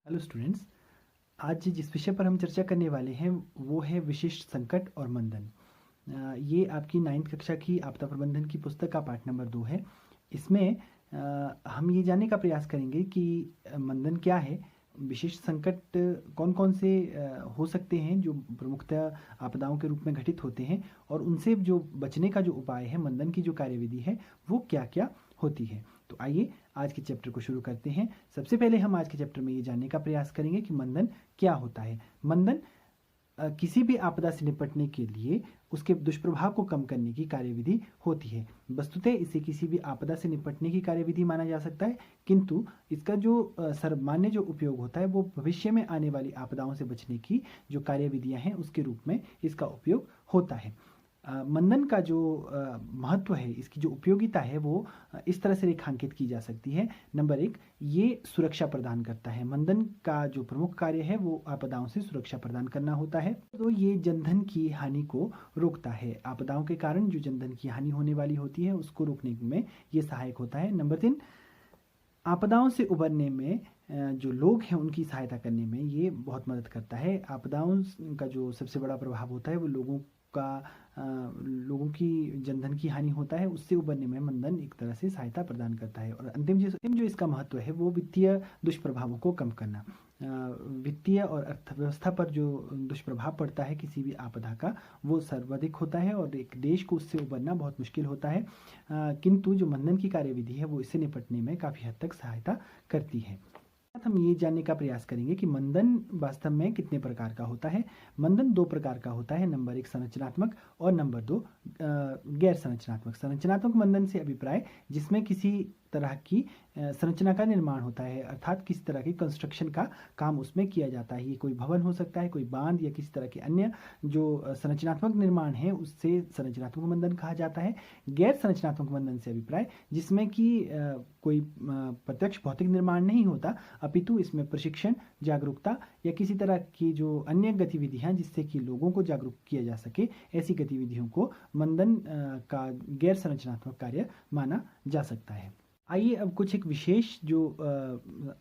Hello students. आज जिस विषय पर हम चर्चा करने वाले हैं वो है विशिष्ट संकट और मंदन। ये आपकी 9th कक्षा की आपदा प्रबंधन की पुस्तक का पाठ नंबर 2 है। इसमें हम ये जानने का प्रयास करेंगे कि मंदन क्या है, विशिष्ट संकट कौन कौन से हो सकते हैं जो प्रमुखतः आपदाओं के रूप में घटित होते हैं, और उनसे जो बचने का जो उपाय है, मंदन की जो कार्यविधि है वो क्या क्या होती है। तो आइए आज के चैप्टर को शुरू करते हैं। सबसे पहले हम आज के चैप्टर में ये जानने का प्रयास करेंगे कि मंदन क्या होता है। मंदन किसी भी आपदा से निपटने के लिए उसके दुष्प्रभाव को कम करने की कार्यविधि होती है। वस्तुतः इसे किसी भी आपदा से निपटने की कार्यविधि माना जा सकता है, किंतु इसका जो सर्वमान्य जो उपयोग होता है वो भविष्य में आने वाली आपदाओं से बचने की जो कार्यविधियां हैं उसके रूप में इसका उपयोग होता है। मंदन का जो महत्व है, इसकी जो उपयोगिता है वो इस तरह से रेखांकित की जा सकती है। नंबर 1, ये सुरक्षा प्रदान करता है। मंदन का जो प्रमुख कार्य है वो आपदाओं से सुरक्षा प्रदान करना होता है। तो ये जनधन की हानि को रोकता है। आपदाओं के कारण जो जनधन की हानि होने वाली होती है उसको रोकने में ये सहायक होता है। नंबर 3, आपदाओं से उबरने में जो लोग हैं उनकी सहायता करने में ये बहुत मदद करता है। आपदाओं का जो सबसे बड़ा प्रभाव होता है वो लोगों की जनधन की हानि होता है, उससे उबरने में मंदन एक तरह से सहायता प्रदान करता है। और अंतिम जो इसका महत्व है वो वित्तीय दुष्प्रभावों को कम करना। वित्तीय और अर्थव्यवस्था पर जो दुष्प्रभाव पड़ता है किसी भी आपदा का वो सर्वाधिक होता है और एक देश को उससे उबरना बहुत मुश्किल होता है। किंतु जो मंदन की कार्यविधि है वो इससे निपटने में काफ़ी हद तक सहायता करती है। हम ये जानने का प्रयास करेंगे कि मंदन वास्तव में कितने प्रकार का होता है। मंदन 2 प्रकार का होता है। नंबर 1 संरचनात्मक और नंबर 2 गैर संरचनात्मक। संरचनात्मक मंदन से अभिप्राय जिसमें किसी तरह की संरचना का निर्माण होता है, अर्थात किसी तरह की कंस्ट्रक्शन का काम उसमें किया जाता है। ये कोई भवन हो सकता है, कोई बांध या किसी तरह के अन्य जो संरचनात्मक निर्माण है उससे संरचनात्मक मंदन कहा जाता है। गैर संरचनात्मक मंदन से अभिप्राय जिसमें कि कोई प्रत्यक्ष भौतिक निर्माण नहीं होता, अपितु इसमें प्रशिक्षण, जागरूकता या किसी तरह की जो अन्य गतिविधियां जिससे कि लोगों को जागरूक किया जा सके, ऐसी गतिविधियों को मंदन का गैर संरचनात्मक कार्य माना जा सकता है। आइए अब कुछ एक विशेष जो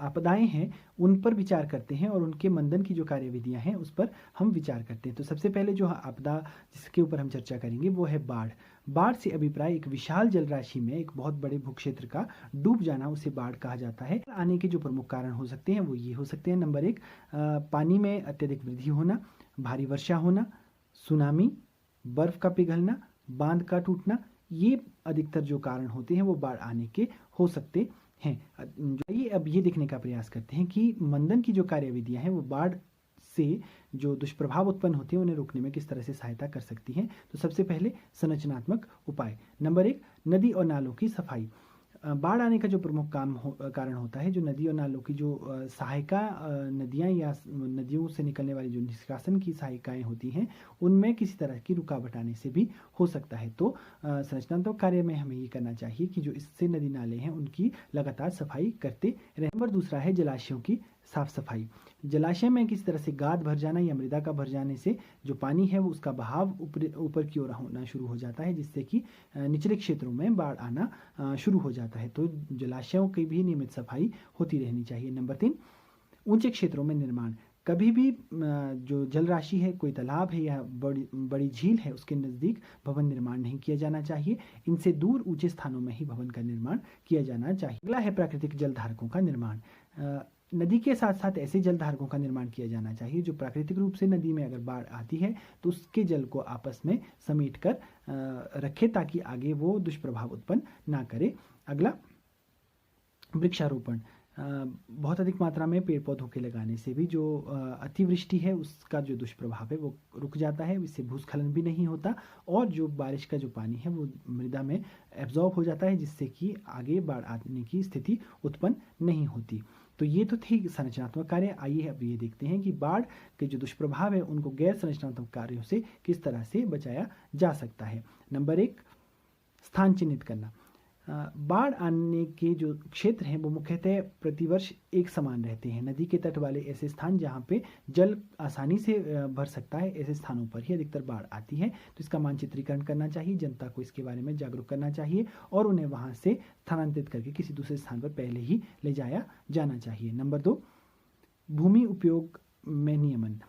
आपदाएं हैं उन पर विचार करते हैं और उनके मंदन की जो कार्यविधियां हैं उस पर हम विचार करते हैं। तो सबसे पहले जो आपदा जिसके ऊपर हम चर्चा करेंगे वो है बाढ़। बाढ़ से अभिप्राय एक विशाल जलराशि में एक बहुत बड़े भूक्षेत्र का डूब जाना, उसे बाढ़ कहा जाता है। आने के जो प्रमुख कारण हो सकते हैं वो ये हो सकते हैं। नंबर 1, पानी में अत्यधिक वृद्धि होना, भारी वर्षा होना, सुनामी, बर्फ का पिघलना, बांध का टूटना, ये अधिकतर जो कारण होते हैं वो बाढ़ आने के हो सकते हैं। आइए अब ये देखने का प्रयास करते हैं कि मंदन की जो कार्यविधियां हैं वो बाढ़ से जो दुष्प्रभाव उत्पन्न होते हैं उन्हें रोकने में किस तरह से सहायता कर सकती हैं। तो सबसे पहले संरचनात्मक उपाय। नंबर 1, नदी और नालों की सफाई। बाढ़ आने का जो प्रमुख कारण होता है, जो नदी और नालों की जो सहायिका नदियां या नदियों से निकलने वाली जो निष्कासन की सहायिकाएं होती हैं उनमें किसी तरह की रुकावट आने से भी हो सकता है। तो संरचनात्मक कार्य में हमें ये करना चाहिए कि जो इससे नदी नाले हैं उनकी लगातार सफाई करते रहें। नंबर 2 है जलाशयों की साफ सफाई। जलाशय में किसी तरह से गाद भर जाना या मृदा का भर जाने से जो पानी है वो उसका बहाव ऊपर की ओर होना शुरू हो जाता है, जिससे कि निचले क्षेत्रों में बाढ़ आना शुरू हो जाता है। तो जलाशयों की भी नियमित सफाई होती रहनी चाहिए। नंबर 3, ऊंचे क्षेत्रों में निर्माण। कभी भी जो जल राशि है, कोई तालाब है या बड़ी झील है, उसके नज़दीक भवन निर्माण नहीं किया जाना चाहिए। इनसे दूर ऊंचे स्थानों में ही भवन का निर्माण किया जाना चाहिए। अगला है प्राकृतिक जलधारकों का निर्माण। नदी के साथ साथ ऐसे जलधारकों का निर्माण किया जाना चाहिए जो प्राकृतिक रूप से नदी में अगर बाढ़ आती है तो उसके जल को आपस में समेट कर रखे ताकि आगे वो दुष्प्रभाव उत्पन्न ना करे। अगला वृक्षारोपण। बहुत अधिक मात्रा में पेड़ पौधों के लगाने से भी जो अतिवृष्टि है उसका जो दुष्प्रभाव है वो रुक जाता है, इससे भूस्खलन भी नहीं होता और जो बारिश का जो पानी है वो मृदा में एब्जॉर्ब हो जाता है, जिससे कि आगे बाढ़ आने की स्थिति उत्पन्न नहीं होती। तो ये तो थी संरचनात्मक कार्य। आइए अब ये देखते हैं कि बाढ़ के जो दुष्प्रभाव है उनको गैर संरचनात्मक कार्यों से किस तरह से बचाया जा सकता है। नंबर 1, स्थान चिन्हित करना। बाढ़ आने के जो क्षेत्र हैं वो मुख्यतः प्रतिवर्ष एक समान रहते हैं। नदी के तट वाले ऐसे स्थान जहाँ पे जल आसानी से भर सकता है, ऐसे स्थानों पर ही अधिकतर बाढ़ आती है। तो इसका मानचित्रीकरण करना चाहिए, जनता को इसके बारे में जागरूक करना चाहिए और उन्हें वहाँ से स्थानांतरित करके किसी दूसरे स्थान पर पहले ही ले जाया जाना चाहिए। नंबर 2, भूमि उपयोग में नियमन।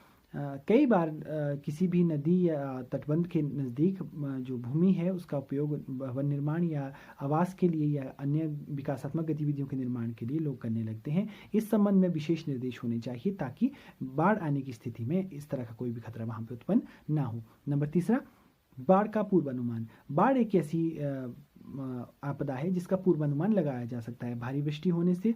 कई बार किसी भी नदी या तटबंध के नज़दीक जो भूमि है उसका उपयोग भवन निर्माण या आवास के लिए या अन्य विकासात्मक गतिविधियों के निर्माण के लिए लोग करने लगते हैं। इस संबंध में विशेष निर्देश होने चाहिए ताकि बाढ़ आने की स्थिति में इस तरह का कोई भी खतरा वहाँ पे उत्पन्न ना हो। नंबर तीसरा, बाढ़ का पूर्वानुमान। बाढ़ एक ऐसी आपदा है जिसका पूर्वानुमान लगाया जा सकता है। भारी वृष्टि होने से,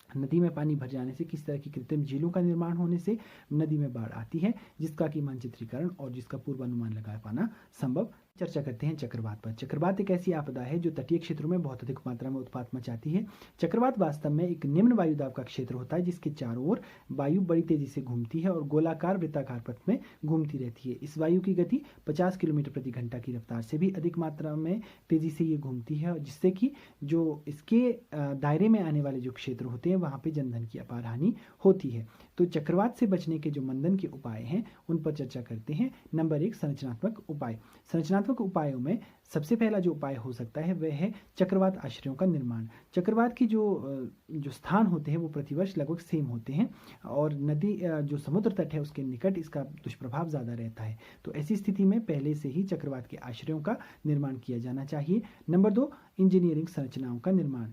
नदी में पानी भर जाने से, किस तरह की कृत्रिम झीलों का निर्माण होने से नदी में बाढ़ आती है, जिसका कि मानचित्रीकरण और जिसका पूर्वानुमान लगा पाना संभव। चर्चा करते हैं चक्रवात पर। चक्रवात एक ऐसी आपदा है जो तटीय क्षेत्रों में बहुत अधिक मात्रा में उत्पात मचाती है। चक्रवात वास्तव में एक निम्न वायु दाब का क्षेत्र होता है जिसके चारों ओर वायु बड़ी तेजी से घूमती है और गोलाकार वृत्ताकार पथ में घूमती रहती है। इस वायु की गति 50 किलोमीटर प्रति घंटा की रफ्तार से भी अधिक मात्रा में तेजी से ये घूमती है, और जिससे कि जो इसके दायरे में आने वाले जो क्षेत्र होते हैं वहाँ पे जनधन की अपार हानि होती है। तो चक्रवात से बचने के जो मंदन के उपाय हैं उन पर चर्चा करते हैं। नंबर 1, संरचनात्मक उपाय। संरचनात्मक उपायों में सबसे पहला जो उपाय हो सकता है वह है चक्रवात आश्रयों का निर्माण। चक्रवात की जो स्थान होते हैं वो प्रतिवर्ष लगभग सेम होते हैं और नदी जो समुद्र तट है उसके निकट इसका दुष्प्रभाव ज़्यादा रहता है। तो ऐसी स्थिति में पहले से ही चक्रवात के आश्रयों का निर्माण किया जाना चाहिए। नंबर 2, इंजीनियरिंग संरचनाओं का निर्माण।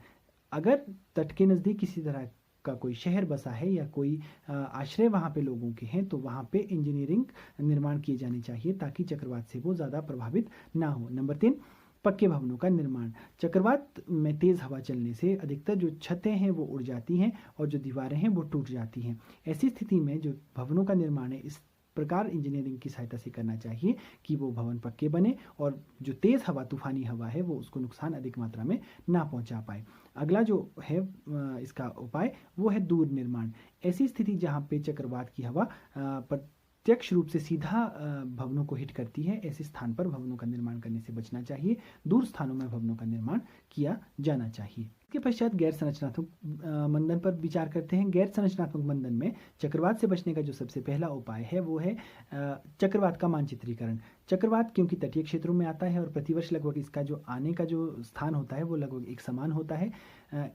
अगर तट के नज़दीक किसी तरह का कोई शहर बसा है या कोई आश्रय वहाँ पे लोगों के हैं तो वहाँ पे इंजीनियरिंग निर्माण किए जाने चाहिए ताकि चक्रवात से वो ज़्यादा प्रभावित ना हो। नंबर 3, पक्के भवनों का निर्माण। चक्रवात में तेज़ हवा चलने से अधिकतर जो छतें हैं वो उड़ जाती हैं और जो दीवारें हैं वो टूट जाती हैं। ऐसी स्थिति में जो भवनों का निर्माण है इस प्रकार इंजीनियरिंग की सहायता से करना चाहिए कि वो भवन पक्के बने और जो तेज़ हवा, तूफानी हवा है वो उसको नुकसान अधिक मात्रा में ना पहुंचा पाए। अगला जो है इसका उपाय वो है दूर निर्माण। ऐसी स्थिति जहाँ पे चक्रवात की हवा प्रत्यक्ष रूप से सीधा भवनों को हिट करती है, ऐसे स्थान पर भवनों का निर्माण करने से बचना चाहिए। दूर स्थानों में भवनों का निर्माण किया जाना चाहिए। इसके पश्चात गैर संरचनात्मक मंदन पर विचार करते हैं। गैर संरचनात्मक मंदन में चक्रवात से बचने का जो सबसे पहला उपाय है वो है चक्रवात का मानचित्रीकरण। चक्रवात क्योंकि तटीय क्षेत्रों में आता है और प्रतिवर्ष लगभग इसका जो आने का जो स्थान होता है वो लगभग एक समान होता है,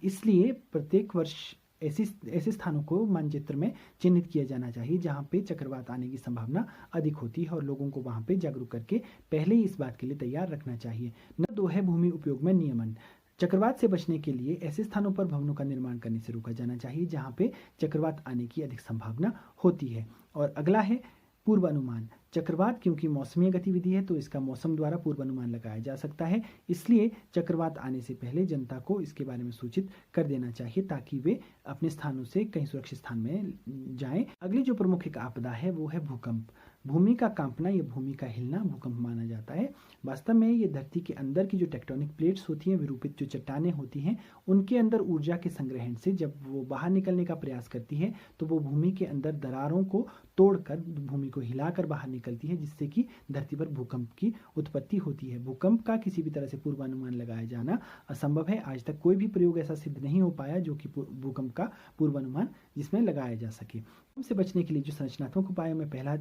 इसलिए प्रत्येक वर्ष ऐसे स्थानों को मानचित्र में चिन्हित किया जाना चाहिए जहाँ पे चक्रवात आने की संभावना अधिक होती है और लोगों को वहाँ पे जागरूक करके पहले ही इस बात के लिए तैयार रखना चाहिए। नंबर 2 है भूमि उपयोग में नियमन। चक्रवात से बचने के लिए ऐसे स्थानों पर भवनों का निर्माण करने से रोका जाना चाहिए जहाँ पे चक्रवात आने की अधिक संभावना होती है। और अगला है पूर्वानुमान। चक्रवात क्योंकि मौसमी गतिविधि है तो इसका मौसम द्वारा पूर्वानुमान लगाया जा सकता है, इसलिए चक्रवात आने से पहले जनता को इसके बारे में सूचित कर देना चाहिए ताकि वे अपने स्थानों से कहीं सुरक्षित स्थान में जाएं। अगली जो प्रमुख एक आपदा है वो है भूकंप। भूमि का कांपना या भूमि का हिलना भूकंप माना जाता है। वास्तव में ये धरती के अंदर की जो टेक्टोनिक प्लेट्स होती हैं, विरूपित जो चट्टानें होती हैं, उनके अंदर ऊर्जा के संग्रहण से जब वो बाहर निकलने का प्रयास करती है तो वो भूमि के अंदर दरारों को तोड़कर भूमि को हिलाकर बाहर निकलती है, जिससे कि धरती पर भूकंप की उत्पत्ति होती है। भूकंप का किसी भी तरह से पूर्वानुमान लगाया जाना असंभव है। आज तक कोई भी प्रयोग ऐसा सिद्ध नहीं हो पाया जो कि भूकंप का पूर्वानुमान जिसमें लगाया जा सके। भूकंप से बचने के लिए जो संरचनात्मक उपायों में पहला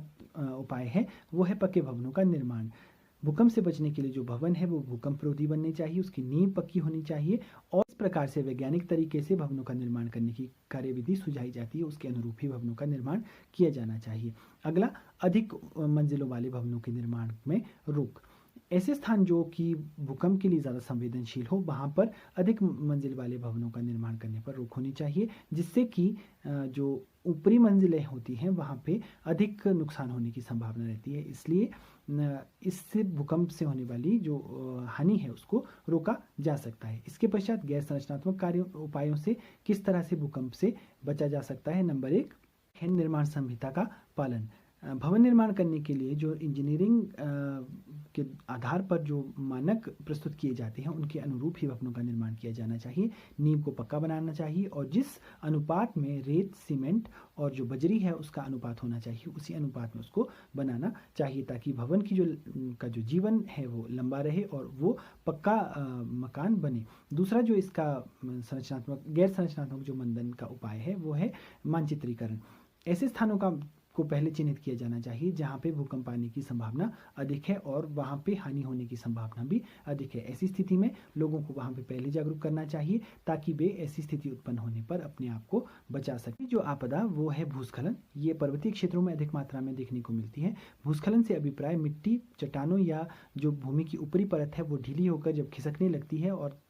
उपाय है वो है पक्के भवनों का निर्माण। भूकंप से बचने के लिए जो भवन है वो भूकंप रोधी बनने चाहिए, उसकी नींव पक्की होनी चाहिए और इस प्रकार से वैज्ञानिक तरीके से भवनों का निर्माण करने की कार्यविधि सुझाई जाती है, उसके अनुरूप ही भवनों का निर्माण किया जाना चाहिए। अगला, अधिक मंजिलों वाले भवनों के निर्माण में रोक। ऐसे स्थान जो कि भूकंप के लिए ज़्यादा संवेदनशील हो वहाँ पर अधिक मंजिल वाले भवनों का निर्माण करने पर रोक होनी चाहिए, जिससे कि जो ऊपरी मंजिलें होती हैं वहाँ पे अधिक नुकसान होने की संभावना रहती है। इसलिए इससे भूकंप से होने वाली जो हानि है उसको रोका जा सकता है। इसके पश्चात गैर संरचनात्मक कार्यों उपायों से किस तरह से भूकंप से बचा जा सकता है। नंबर 1 है निर्माण संहिता का पालन। भवन निर्माण करने के लिए जो इंजीनियरिंग के आधार पर जो मानक प्रस्तुत किए जाते हैं उनके अनुरूप ही भवनों का निर्माण किया जाना चाहिए। नींव को पक्का बनाना चाहिए और जिस अनुपात में रेत, सीमेंट और जो बजरी है उसका अनुपात होना चाहिए उसी अनुपात में उसको बनाना चाहिए ताकि भवन की जो जीवन है वो लंबा रहे और वो पक्का मकान बने। दूसरा जो इसका गैर संरचनात्मक जो मंदन का उपाय है वो है मानचित्रीकरण। ऐसे स्थानों को को पहले चिन्हित किया जाना चाहिए जहाँ पे भूकंप आने की संभावना अधिक है और वहाँ पे हानि होने की संभावना भी अधिक है। ऐसी स्थिति में लोगों को वहाँ पे पहले जागरूक करना चाहिए ताकि वे ऐसी स्थिति उत्पन्न होने पर अपने आप को बचा सके। जो आपदा वो है भूस्खलन। ये पर्वतीय क्षेत्रों में अधिक मात्रा में देखने को मिलती है। भूस्खलन से अभिप्राय मिट्टी, चट्टानों या जो भूमि की ऊपरी परत है वो ढीली होकर जब खिसकने लगती है और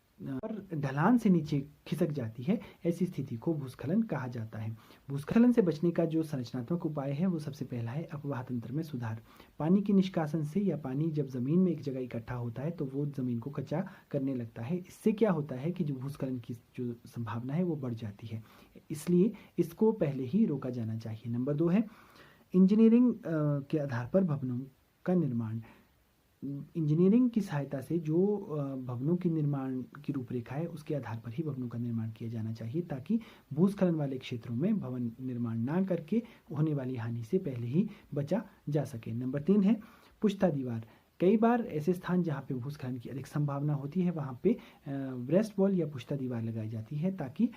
ढलान से नीचे खिसक जाती है, ऐसी स्थिति को भूस्खलन कहा जाता है। भूस्खलन से बचने का जो संरचनात्मक उपाय है वो सबसे पहला है अपवाह तंत्र में सुधार। पानी के निष्कासन से या पानी जब जमीन में एक जगह इकट्ठा होता है तो वो जमीन को कच्चा करने लगता है। इससे क्या होता है कि जो भूस्खलन की जो संभावना है वो बढ़ जाती है, इसलिए इसको पहले ही रोका जाना चाहिए। नंबर 2 है इंजीनियरिंग के आधार पर भवनों का निर्माण। इंजीनियरिंग की सहायता से जो भवनों के निर्माण की रूपरेखा है उसके आधार पर ही भवनों का निर्माण किया जाना चाहिए ताकि भूस्खलन वाले क्षेत्रों में भवन निर्माण ना करके होने वाली हानि से पहले ही बचा जा सके। नंबर 3 है पुख्ता दीवार। कई बार ऐसे स्थान जहाँ पे भूस्खलन की अधिक संभावना होती है वहाँ पे ब्रेस्ट वॉल या पुख्ता दीवार लगाई जाती है ताकि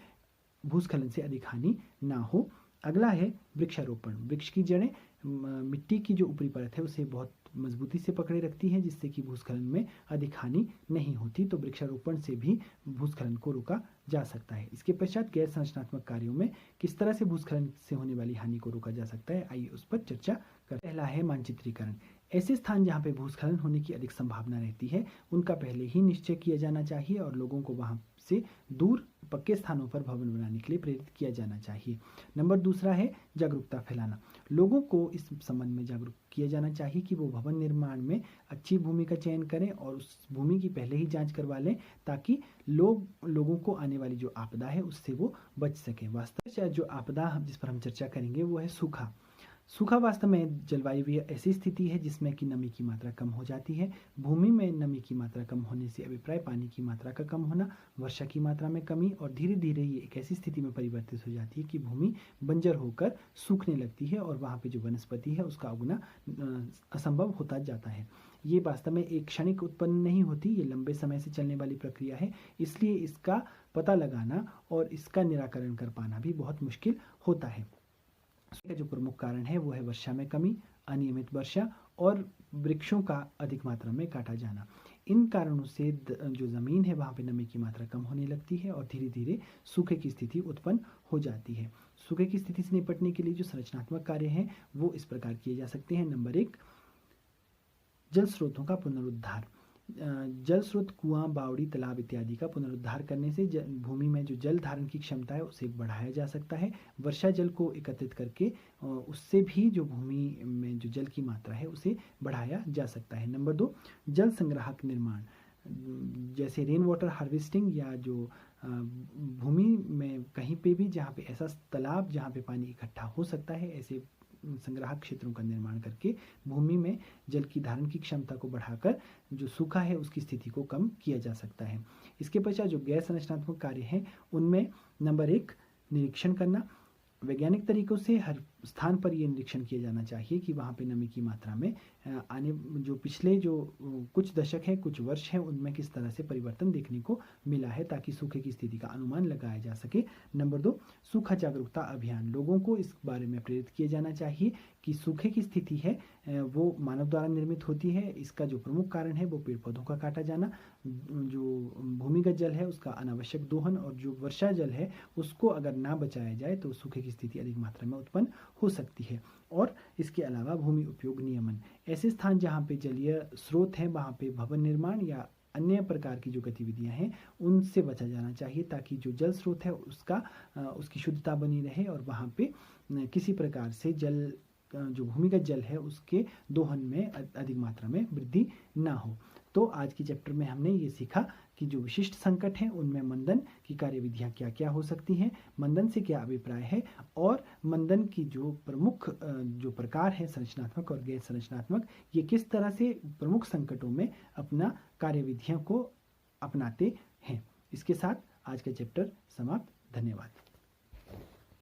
भूस्खलन से अधिक हानि ना हो। अगला है वृक्षारोपण। वृक्ष की जड़ें मिट्टी की जो ऊपरी परत है उसे बहुत मजबूती से पकड़े रखती है जिससे कि भूस्खलन में अधिक हानि नहीं होती, तो वृक्षारोपण से भी भूस्खलन को रोका जा सकता है। इसके पश्चात गैर संरचनात्मक कार्यों में किस तरह से भूस्खलन से होने वाली हानि को रोका जा सकता है, आइए उस पर चर्चा कर। पहला है मानचित्रीकरण। ऐसे स्थान जहाँ पे भूस्खलन होने की अधिक संभावना रहती है उनका पहले ही निश्चय किया जाना चाहिए और लोगों को वहाँ से दूर पक्के स्थानों पर भवन बनाने के लिए प्रेरित किया जाना चाहिए। नंबर 2 है जागरूकता फैलाना। लोगों को इस संबंध में जागरूक किया जाना चाहिए कि वो भवन निर्माण में अच्छी भूमि का चयन करें और उस भूमि की पहले ही जांच करवा लें ताकि लोगों को आने वाली जो आपदा है उससे वो बच सकें। वास्तव जो आपदा जिस पर हम चर्चा करेंगे वो है सूखा। सूखा वास्तव में जलवायु ऐसी स्थिति है जिसमें कि नमी की मात्रा कम हो जाती है। भूमि में नमी की मात्रा कम होने से अभिप्राय पानी की मात्रा का कम होना, वर्षा की मात्रा में कमी और धीरे धीरे ये एक ऐसी स्थिति में परिवर्तित हो जाती है कि भूमि बंजर होकर सूखने लगती है और वहाँ पे जो वनस्पति है उसका उगना असंभव होता जाता है। ये वास्तव में एक क्षणिक उत्पन्न नहीं होती, ये लंबे समय से चलने वाली प्रक्रिया है, इसलिए इसका पता लगाना और इसका निराकरण कर पाना भी बहुत मुश्किल होता है। का जो प्रमुख कारण है वो है वर्षा में कमी, अनियमित वर्षा और वृक्षों का अधिक मात्रा में काटा जाना। इन कारणों से जो ज़मीन है वहाँ पे नमी की मात्रा कम होने लगती है और धीरे धीरे सूखे की स्थिति उत्पन्न हो जाती है। सूखे की स्थिति से निपटने के लिए जो संरचनात्मक कार्य हैं वो इस प्रकार किए जा सकते हैं। नंबर 1 जल स्रोतों का पुनरुद्धार। जल स्रोत, कुआं, बावड़ी, तालाब इत्यादि का पुनरुद्धार करने से भूमि में जो जल धारण की क्षमता है उसे बढ़ाया जा सकता है। वर्षा जल को एकत्रित करके उससे भी जो भूमि में जो जल की मात्रा है उसे बढ़ाया जा सकता है। नंबर 2 जल संग्राहक निर्माण, जैसे रेन वाटर हार्वेस्टिंग या जो भूमि में कहीं पे भी जहाँ पे ऐसा तालाब जहाँ पे पानी इकट्ठा हो सकता है ऐसे संग्राहक क्षेत्रों का निर्माण करके भूमि में जल की धारण की क्षमता को बढ़ाकर जो सूखा है उसकी स्थिति को कम किया जा सकता है। इसके पश्चात जो गैर संरचनात्मक कार्य हैं उनमें नंबर 1 निरीक्षण करना। वैज्ञानिक तरीकों से हर स्थान पर ये निरीक्षण किया जाना चाहिए कि वहाँ पे नमी की मात्रा में आने जो पिछले जो कुछ दशक है, कुछ वर्ष हैं, उनमें किस तरह से परिवर्तन देखने को मिला है ताकि सूखे की स्थिति का अनुमान लगाया जा सके। नंबर 2 सूखा जागरूकता अभियान। लोगों को इस बारे में प्रेरित किया जाना चाहिए कि सूखे की स्थिति है वो मानव द्वारा निर्मित होती है। इसका जो प्रमुख कारण है वो पेड़ पौधों का काटा जाना, जो भूमिगत जल है उसका अनावश्यक दोहन और जो वर्षा जल है उसको अगर ना बचाया जाए तो सूखे की स्थिति अधिक मात्रा में उत्पन्न हो सकती है। और इसके अलावा भूमि उपयोग नियमन। ऐसे स्थान जहाँ पे जलीय स्रोत हैं वहाँ पे भवन निर्माण या अन्य प्रकार की जो गतिविधियां हैं उनसे बचा जाना चाहिए ताकि जो जल स्रोत है उसकी शुद्धता बनी रहे और वहाँ पे किसी प्रकार से जो भूमिगत जल है उसके दोहन में अधिक मात्रा में वृद्धि ना हो। तो आज की चैप्टर में हमने ये सीखा कि जो विशिष्ट संकट हैं उनमें मंदन की कार्यविधियां क्या क्या हो सकती हैं, मंदन से क्या अभिप्राय है और मंदन की जो प्रमुख जो प्रकार है संरचनात्मक और गैर संरचनात्मक, ये किस तरह से प्रमुख संकटों में अपना कार्यविधियों को अपनाते हैं। इसके साथ आज का चैप्टर समाप्त। धन्यवाद।